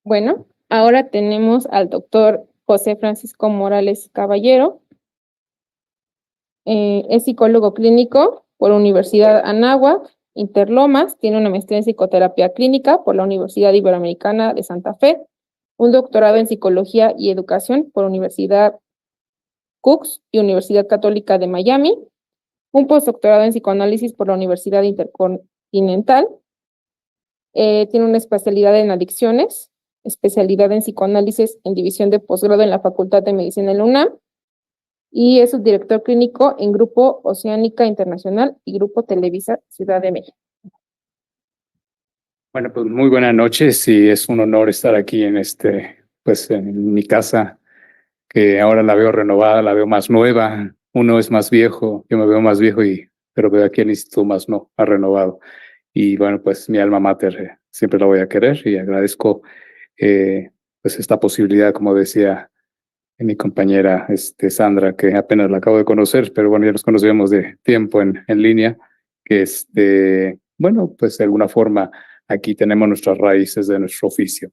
Bueno, ahora tenemos al doctor José Francisco Morales Caballero. Es psicólogo clínico por la Universidad Anáhuac, Interlomas, tiene una maestría en psicoterapia clínica por la Universidad Iberoamericana de Santa Fe, un doctorado en psicología y educación por la Universidad Cooks y Universidad Católica de Miami, un postdoctorado en psicoanálisis por la Universidad Intercontinental. Tiene una especialidad en adicciones, especialidad en psicoanálisis en división de posgrado en la Facultad de Medicina en la UNAM, y es subdirector clínico en Grupo Oceánica Internacional y Grupo Televisa Ciudad de México. Bueno, pues muy buenas noches y es un honor estar aquí en en mi casa, que ahora la veo renovada, la veo más nueva. Uno es más viejo, yo me veo más viejo pero veo aquí el instituto más no, ha renovado. Y bueno, pues mi alma mater siempre la voy a querer y agradezco pues esta posibilidad, como decía mi compañera Sandra, que apenas la acabo de conocer, pero bueno, ya nos conocíamos de tiempo en línea, que bueno, pues de alguna forma aquí tenemos nuestras raíces de nuestro oficio.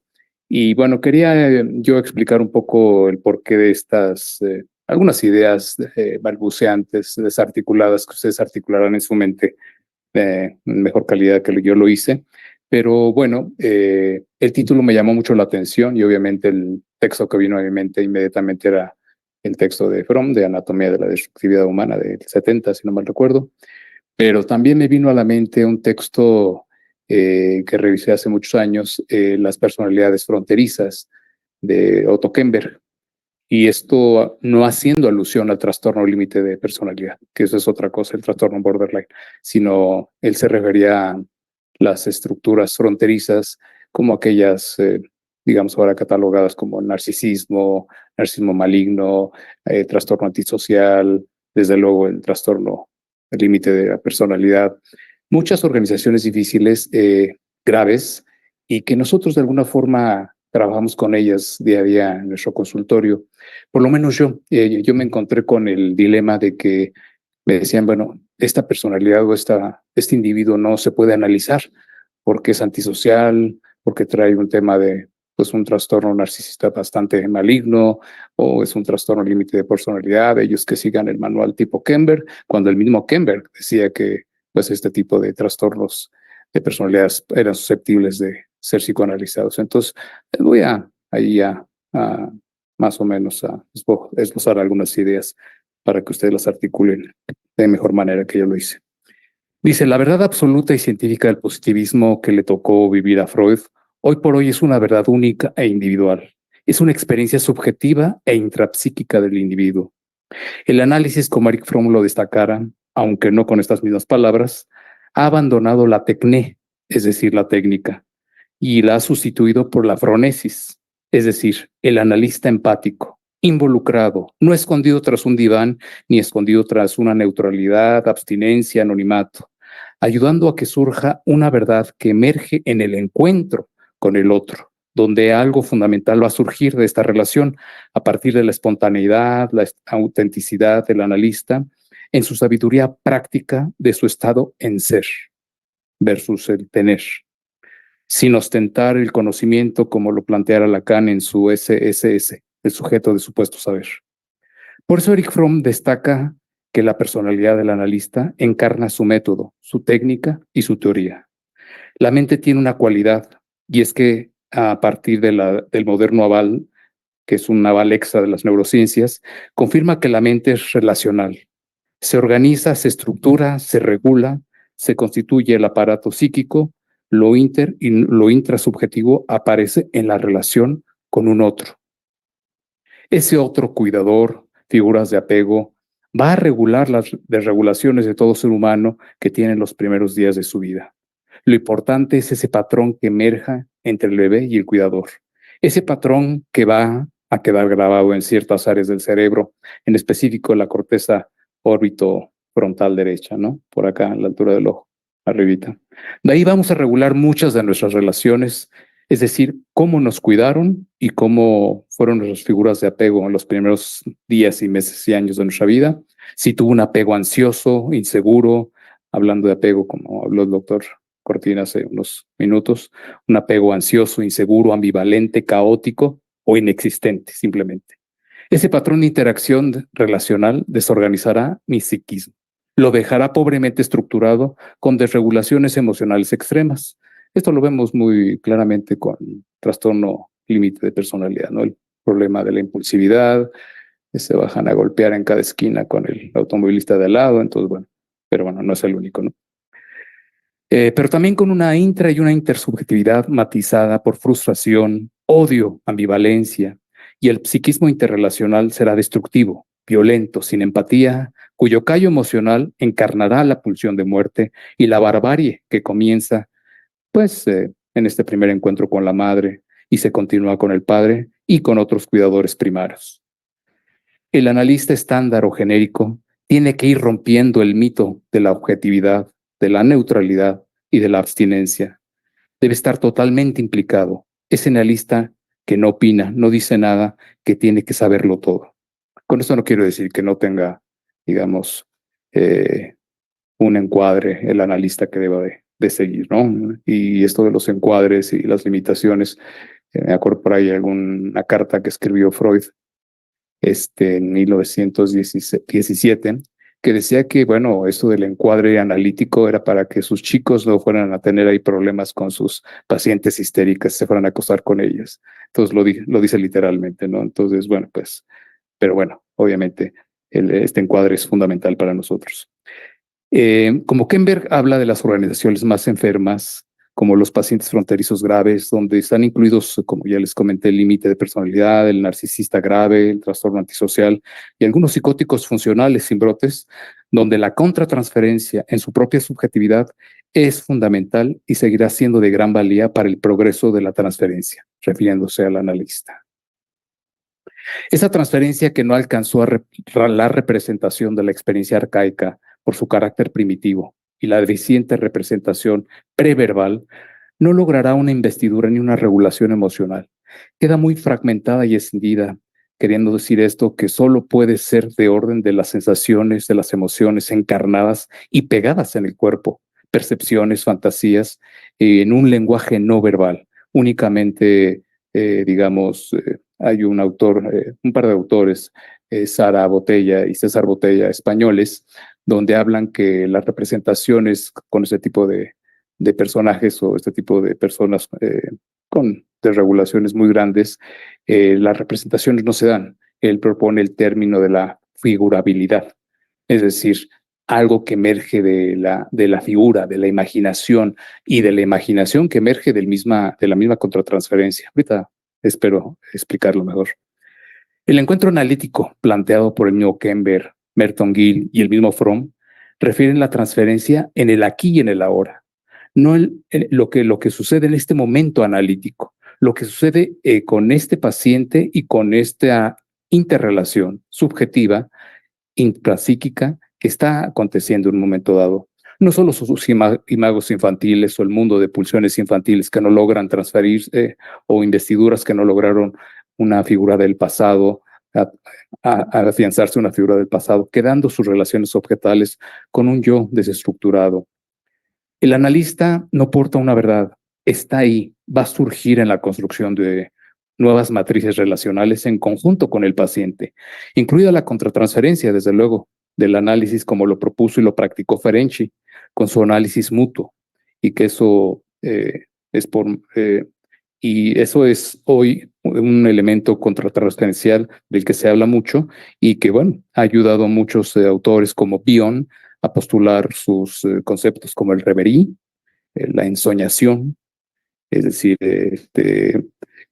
Y bueno, quería yo explicar un poco el porqué de estas, algunas ideas balbuceantes, desarticuladas, que ustedes articularán en su mente en mejor calidad que yo lo hice. Pero bueno, el título me llamó mucho la atención y obviamente el texto que vino a mi mente inmediatamente era el texto de Fromm, de Anatomía de la Destructividad Humana, del 70, si no mal recuerdo. Pero también me vino a la mente un texto que revisé hace muchos años, Las personalidades fronterizas, de Otto Kemper. Y esto no haciendo alusión al trastorno límite de personalidad, que eso es otra cosa, el trastorno borderline, sino él se refería a las estructuras fronterizas como aquellas, digamos ahora catalogadas como narcisismo, narcisismo maligno, trastorno antisocial, desde luego el trastorno límite de la personalidad. Muchas organizaciones difíciles, graves, y que nosotros de alguna forma trabajamos con ellas día a día en nuestro consultorio. Por lo menos yo me encontré con el dilema de que me decían, bueno, esta personalidad o este individuo no se puede analizar porque es antisocial, porque trae un tema de pues un trastorno narcisista bastante maligno o es un trastorno límite de personalidad, ellos que sigan el manual tipo Kemper, cuando el mismo Kemper decía que pues este tipo de trastornos de personalidades eran susceptibles de ser psicoanalizados. Entonces, voy a más o menos a esbozar algunas ideas para que ustedes las articulen de mejor manera que yo lo hice. Dice, la verdad absoluta y científica del positivismo que le tocó vivir a Freud, hoy por hoy es una verdad única e individual. Es una experiencia subjetiva e intrapsíquica del individuo. El análisis, como Erich Fromm lo destacara, aunque no con estas mismas palabras, ha abandonado la tecné, es decir, la técnica, y la ha sustituido por la fronesis, es decir, el analista empático, involucrado, no escondido tras un diván ni escondido tras una neutralidad, abstinencia, anonimato, ayudando a que surja una verdad que emerge en el encuentro con el otro, donde algo fundamental va a surgir de esta relación a partir de la espontaneidad, la autenticidad del analista, en su sabiduría práctica de su estado en ser versus el tener, sin ostentar el conocimiento como lo planteara Lacan en su SSS, el sujeto de supuesto saber. Por eso Erich Fromm destaca que la personalidad del analista encarna su método, su técnica y su teoría. La mente tiene una cualidad, y es que a partir del moderno aval, que es un aval extra de las neurociencias, confirma que la mente es relacional. Se organiza, se estructura, se regula, se constituye el aparato psíquico, lo inter y lo intrasubjetivo aparece en la relación con un otro. Ese otro cuidador, figuras de apego, va a regular las desregulaciones de todo ser humano que tiene en los primeros días de su vida. Lo importante es ese patrón que emerja entre el bebé y el cuidador. Ese patrón que va a quedar grabado en ciertas áreas del cerebro, en específico en la corteza órbito frontal derecha, ¿no? Por acá, a la altura del ojo, arribita. De ahí vamos a regular muchas de nuestras relaciones, es decir, cómo nos cuidaron y cómo fueron nuestras figuras de apego en los primeros días y meses y años de nuestra vida. Si tuvo un apego ansioso, inseguro, hablando de apego como habló el doctor Cortina hace unos minutos, un apego ansioso, inseguro, ambivalente, caótico o inexistente, simplemente. Ese patrón de interacción relacional desorganizará mi psiquismo. Lo dejará pobremente estructurado con desregulaciones emocionales extremas. Esto lo vemos muy claramente con trastorno límite de personalidad, ¿no? El problema de la impulsividad, que se bajan a golpear en cada esquina con el automovilista de al lado, entonces bueno, pero bueno, no es el único, ¿no? Pero también con una intra y una intersubjetividad matizada por frustración, odio, ambivalencia, y el psiquismo interrelacional será destructivo, violento, sin empatía, cuyo callo emocional encarnará la pulsión de muerte y la barbarie que comienza, pues, en este primer encuentro con la madre y se continúa con el padre y con otros cuidadores primarios. El analista estándar o genérico tiene que ir rompiendo el mito de la objetividad, de la neutralidad y de la abstinencia. Debe estar totalmente implicado. Es analista que no opina, no dice nada, que tiene que saberlo todo. Con esto no quiero decir que no tenga, digamos, un encuadre el analista que deba de seguir, ¿no? Y esto de los encuadres y las limitaciones, me acuerdo por ahí alguna carta que escribió Freud en 1917, que decía que, bueno, esto del encuadre analítico era para que sus chicos no fueran a tener ahí problemas con sus pacientes histéricas, se fueran a acostar con ellas. Entonces lo dice literalmente, ¿no? Entonces, bueno, pues, pero bueno, obviamente este encuadre es fundamental para nosotros. Como Kemberg habla de las organizaciones más enfermas, como los pacientes fronterizos graves, donde están incluidos, como ya les comenté, el límite de personalidad, el narcisista grave, el trastorno antisocial y algunos psicóticos funcionales sin brotes, donde la contratransferencia en su propia subjetividad es fundamental y seguirá siendo de gran valía para el progreso de la transferencia, refiriéndose al analista. Esa transferencia que no alcanzó la representación de la experiencia arcaica por su carácter primitivo y la deficiente representación preverbal, no logrará una investidura ni una regulación emocional. Queda muy fragmentada y escindida, queriendo decir esto que solo puede ser de orden de las sensaciones, de las emociones encarnadas y pegadas en el cuerpo, percepciones, fantasías, en un lenguaje no verbal, únicamente, digamos, hay un autor, un par de autores, Sara Botella y César Botella, españoles, donde hablan que las representaciones con este tipo de personajes o este tipo de personas con desregulaciones muy grandes, las representaciones no se dan. Él propone el término de la figurabilidad, es decir, algo que emerge de la figura, de la imaginación y de la imaginación que emerge de la misma contratransferencia. Ahorita espero explicarlo mejor. El encuentro analítico planteado por el mismo Kember, Merton Gill y el mismo Fromm refieren la transferencia en el aquí y en el ahora, no lo que sucede en este momento analítico, lo que sucede con este paciente y con esta interrelación subjetiva, intrapsíquica, que está aconteciendo en un momento dado. No solo sus imagos infantiles o el mundo de pulsiones infantiles que no logran transferirse o investiduras que no lograron una figura del pasado, a afianzarse una figura del pasado, quedando sus relaciones objetales con un yo desestructurado. El analista no porta una verdad, está ahí, va a surgir en la construcción de nuevas matrices relacionales en conjunto con el paciente, incluida la contratransferencia, desde luego, del análisis como lo propuso y lo practicó Ferenczi, con su análisis mutuo, y que eso y eso es hoy un elemento contratransferencial del que se habla mucho y que, bueno, ha ayudado a muchos autores como Bion a postular sus conceptos como el reverie, la ensoñación, es decir,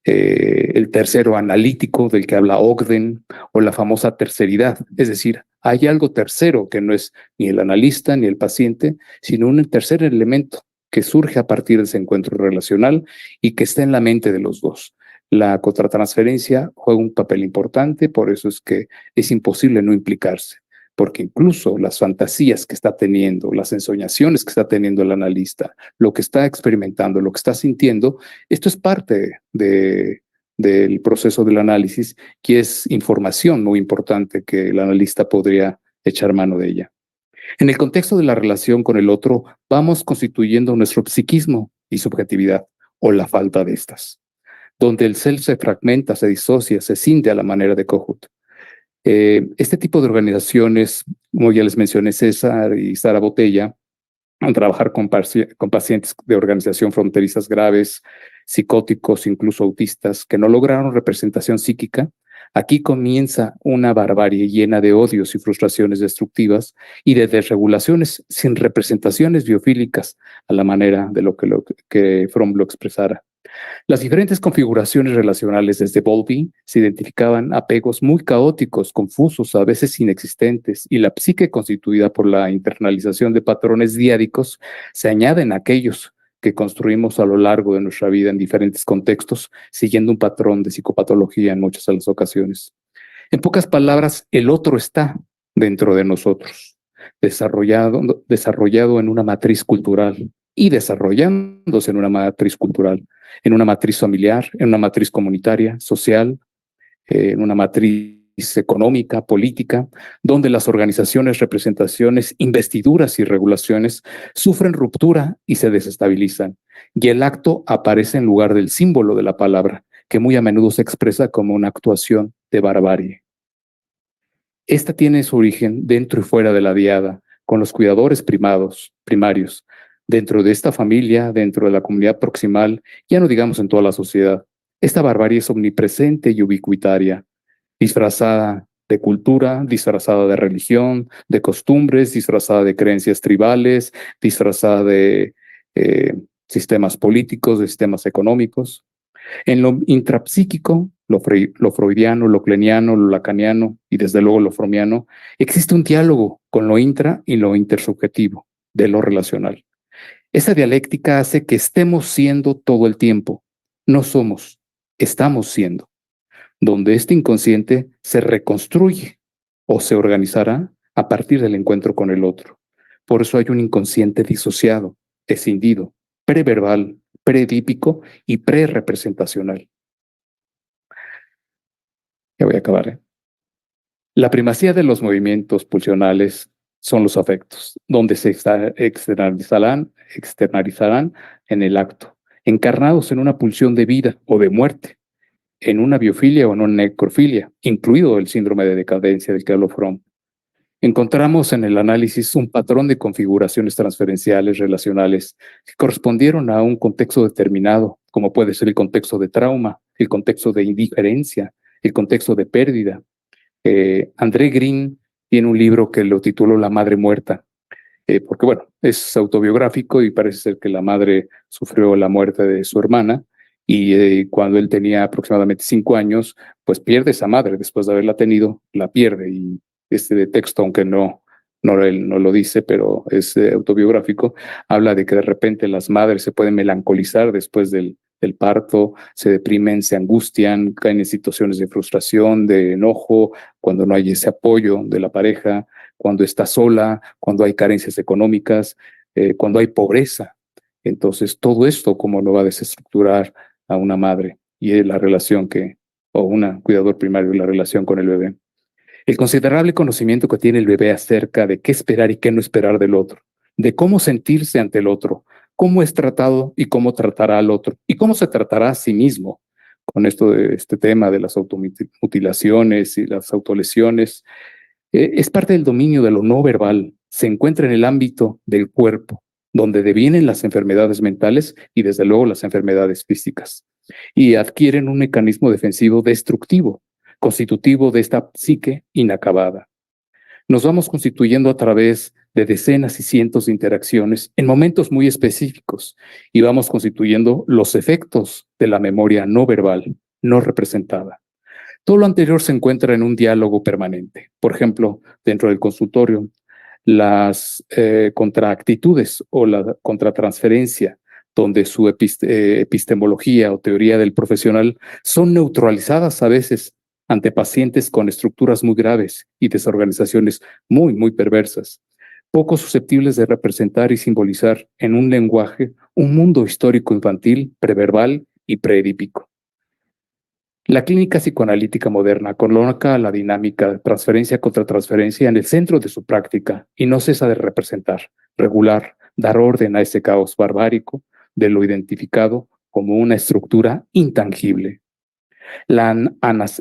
el tercero analítico del que habla Ogden, o la famosa terceridad, es decir, hay algo tercero que no es ni el analista ni el paciente, sino un tercer elemento que surge a partir de ese encuentro relacional y que está en la mente de los dos. La contratransferencia juega un papel importante, por eso es que es imposible no implicarse, porque incluso las fantasías que está teniendo, las ensoñaciones que está teniendo el analista, lo que está experimentando, lo que está sintiendo, esto es parte del proceso del análisis, que es información muy importante que el analista podría echar mano de ella. En el contexto de la relación con el otro, vamos constituyendo nuestro psiquismo y subjetividad, o la falta de estas, donde el self se fragmenta, se disocia, se cinde a la manera de Kohut. Este tipo de organizaciones, como ya les mencioné, César y Sara Botella, al trabajar con pacientes de organización fronterizas graves, psicóticos, incluso autistas, que no lograron representación psíquica, aquí comienza una barbarie llena de odios y frustraciones destructivas y de desregulaciones sin representaciones biofílicas a la manera de que Fromm lo expresara. Las diferentes configuraciones relacionales desde Bowlby se identificaban apegos muy caóticos, confusos, a veces inexistentes, y la psique constituida por la internalización de patrones diádicos se añaden a aquellos que construimos a lo largo de nuestra vida en diferentes contextos, siguiendo un patrón de psicopatología en muchas de las ocasiones. En pocas palabras, el otro está dentro de nosotros, desarrollado en una matriz cultural y desarrollándose en una matriz cultural, en una matriz familiar, en una matriz comunitaria, social, en una matriz económica, política, donde las organizaciones, representaciones, investiduras y regulaciones sufren ruptura y se desestabilizan, y el acto aparece en lugar del símbolo de la palabra, que muy a menudo se expresa como una actuación de barbarie. Esta tiene su origen dentro y fuera de la diada, con los cuidadores primarios, dentro de esta familia, dentro de la comunidad proximal, ya no digamos en toda la sociedad. Esta barbarie es omnipresente y ubicuitaria, disfrazada de cultura, disfrazada de religión, de costumbres, disfrazada de creencias tribales, disfrazada de sistemas políticos, de sistemas económicos. En lo intrapsíquico, lo freudiano, lo kleniano, lo lacaniano y desde luego lo fromiano, existe un diálogo con lo intra y lo intersubjetivo de lo relacional. Esa dialéctica hace que estemos siendo todo el tiempo. No somos, estamos siendo. Donde este inconsciente se reconstruye o se organizará a partir del encuentro con el otro. Por eso hay un inconsciente disociado, escindido, preverbal, predípico y pre-representacional. Ya voy a acabar. La primacía de los movimientos pulsionales son los afectos, donde se externalizarán en el acto, encarnados en una pulsión de vida o de muerte, en una biofilia o en una necrofilia, incluido el síndrome de decadencia del que habló Fromm. Encontramos en el análisis un patrón de configuraciones transferenciales relacionales que correspondieron a un contexto determinado, como puede ser el contexto de trauma, el contexto de indiferencia, el contexto de pérdida. André Green tiene un libro que lo tituló La madre muerta, porque bueno, es autobiográfico y parece ser que la madre sufrió la muerte de su hermana y cuando él tenía aproximadamente 5 años, pues pierde esa madre, después de haberla tenido, la pierde y este texto, aunque él no lo dice, pero es autobiográfico, habla de que de repente las madres se pueden melancolizar después del parto, se deprimen, se angustian, caen en situaciones de frustración, de enojo, cuando no hay ese apoyo de la pareja, cuando está sola, cuando hay carencias económicas, cuando hay pobreza. Entonces, todo esto, como no va a desestructurar a una madre y la relación o un cuidador primario, la relación con el bebé. El considerable conocimiento que tiene el bebé acerca de qué esperar y qué no esperar del otro, de cómo sentirse ante el otro, cómo es tratado y cómo tratará al otro, y cómo se tratará a sí mismo. Con este tema de las automutilaciones y las autolesiones, es parte del dominio de lo no verbal, se encuentra en el ámbito del cuerpo, donde devienen las enfermedades mentales y desde luego las enfermedades físicas, y adquieren un mecanismo defensivo destructivo, constitutivo de esta psique inacabada. Nos vamos constituyendo a través de decenas y cientos de interacciones en momentos muy específicos y vamos constituyendo los efectos de la memoria no verbal, no representada. Todo lo anterior se encuentra en un diálogo permanente. Por ejemplo, dentro del consultorio, las contraactitudes o la contratransferencia, donde su epistemología o teoría del profesional son neutralizadas a veces ante pacientes con estructuras muy graves y desorganizaciones muy, muy perversas, poco susceptibles de representar y simbolizar en un lenguaje un mundo histórico infantil, preverbal y preedípico. La clínica psicoanalítica moderna coloca la dinámica de transferencia contra transferencia en el centro de su práctica y no cesa de representar, regular, dar orden a ese caos barbárico de lo identificado como una estructura intangible. La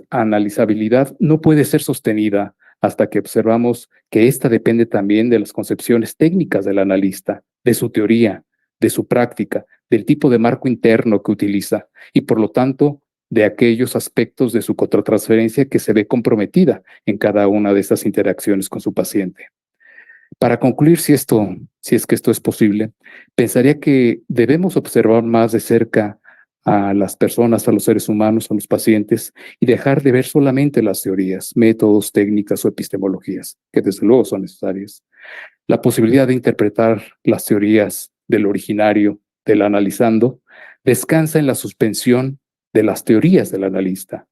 analizabilidad no puede ser sostenida hasta que observamos que ésta depende también de las concepciones técnicas del analista, de su teoría, de su práctica, del tipo de marco interno que utiliza y, por lo tanto, de aquellos aspectos de su contratransferencia que se ve comprometida en cada una de estas interacciones con su paciente. Para concluir, si es que esto es posible, pensaría que debemos observar más de cerca a las personas, a los seres humanos, a los pacientes, y dejar de ver solamente las teorías, métodos, técnicas o epistemologías, que desde luego son necesarias. La posibilidad de interpretar las teorías del originario, del analizando, descansa en la suspensión de las teorías del analista,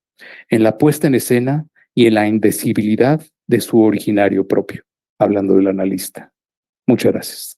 en la puesta en escena y en la indecibilidad de su originario propio, hablando del analista. Muchas gracias.